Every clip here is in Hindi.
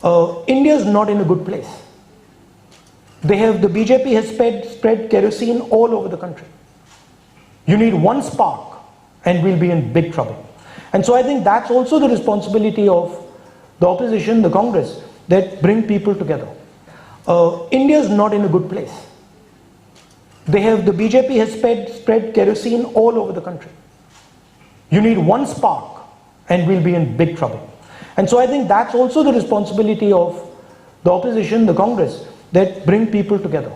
India is not in a good place. The BJP has spread kerosene all over the country. You need one spark and we'll be in big trouble. And so I think that's also the responsibility of the opposition, the Congress, that bring people together. India is not in a good place. The BJP has spread kerosene all over the country. You need one spark and we'll be in big trouble. And so I think that's also the responsibility of the opposition, the Congress, that bring people together.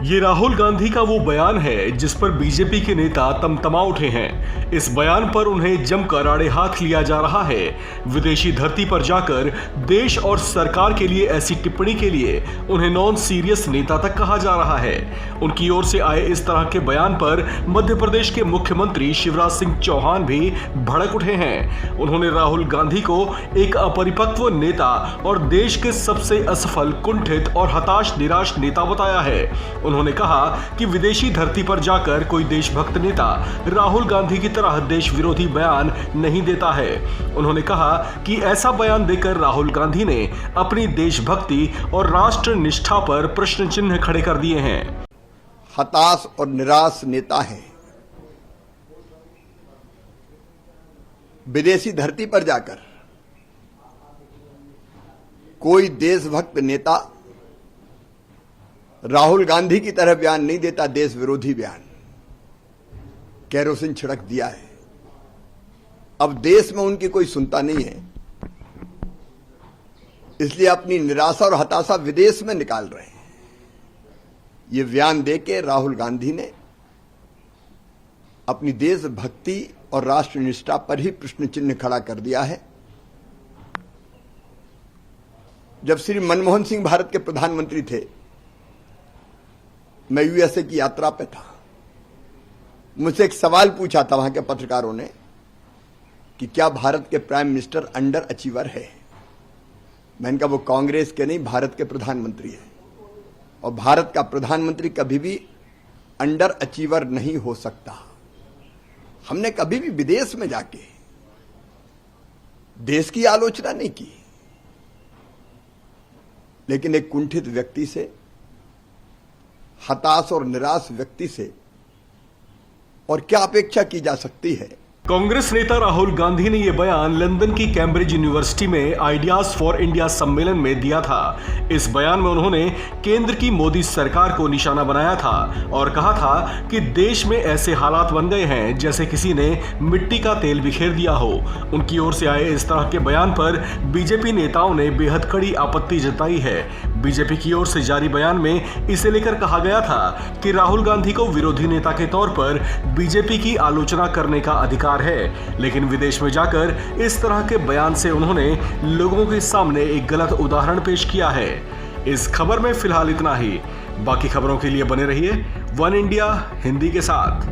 ये राहुल गांधी का वो बयान है जिस पर बीजेपी के नेता तमतमा उठे हैं। इस बयान पर उन्हें जमकर आड़े हाथ लिया जा रहा है। विदेशी धरती पर जाकर देश और सरकार के लिए ऐसी टिप्पणी के लिए उन्हें नॉन सीरियस नेता तक कहा जा रहा है। उनकी ओर से आए इस तरह के बयान पर मध्य प्रदेश के मुख्यमंत्री शिवराज सिंह चौहान भी भड़क उठे हैं। उन्होंने राहुल गांधी को एक अपरिपक्व नेता और देश के सबसे असफल, कुंठित और हताश निराश नेता बताया है। उन्होंने कहा कि विदेशी धरती पर जाकर कोई देशभक्त नेता राहुल गांधी की तरह देश विरोधी बयान नहीं देता है। उन्होंने कहा कि ऐसा बयान देकर राहुल गांधी ने अपनी देशभक्ति और राष्ट्र निष्ठा पर प्रश्न चिन्ह खड़े कर दिए हैं। हताश और निराश नेता हैं। विदेशी धरती पर जाकर कोई देशभक्त नेता राहुल गांधी की तरह बयान नहीं देता, देश विरोधी बयान। केरोसिन छिड़क दिया है। अब देश में उनकी कोई सुनता नहीं है, इसलिए अपनी निराशा और हताशा विदेश में निकाल रहे हैं। ये बयान देके राहुल गांधी ने अपनी देशभक्ति और राष्ट्र निष्ठा पर ही प्रश्न चिन्ह खड़ा कर दिया है। जब श्री मनमोहन सिंह भारत के प्रधानमंत्री थे, मैं यूएसए की यात्रा पे था। मुझसे एक सवाल पूछा था वहां के पत्रकारों ने कि क्या भारत के प्राइम मिनिस्टर अंडर अचीवर है। मैंने कहा वो कांग्रेस के नहीं, भारत के प्रधानमंत्री है, और भारत का प्रधानमंत्री कभी भी अंडर अचीवर नहीं हो सकता। हमने कभी भी विदेश में जाके देश की आलोचना नहीं की, लेकिन एक कुंठित व्यक्ति से, हताश और निराश व्यक्ति से और क्या अपेक्षा की जा सकती है। कांग्रेस नेता राहुल गांधी ने यह बयान लंदन की कैम्ब्रिज यूनिवर्सिटी में आइडियाज फॉर इंडिया सम्मेलन में दिया था। इस बयान में उन्होंने केंद्र की मोदी सरकार को निशाना बनाया था और कहा था कि देश में ऐसे हालात बन गए हैं जैसे किसी ने मिट्टी का तेल बिखेर दिया हो। उनकी ओर से आए इस तरह के बयान पर बीजेपी नेताओं ने बेहद कड़ी आपत्ति जताई है। बीजेपी की ओर से जारी बयान में इसे लेकर कहा गया था कि राहुल गांधी को विरोधी नेता के तौर पर बीजेपी की आलोचना करने का अधिकार है, लेकिन विदेश में जाकर इस तरह के बयान से उन्होंने लोगों के सामने एक गलत उदाहरण पेश किया है। इस खबर में फिलहाल इतना ही। बाकी खबरों के लिए बने रहिए वन इंडिया हिंदी के साथ।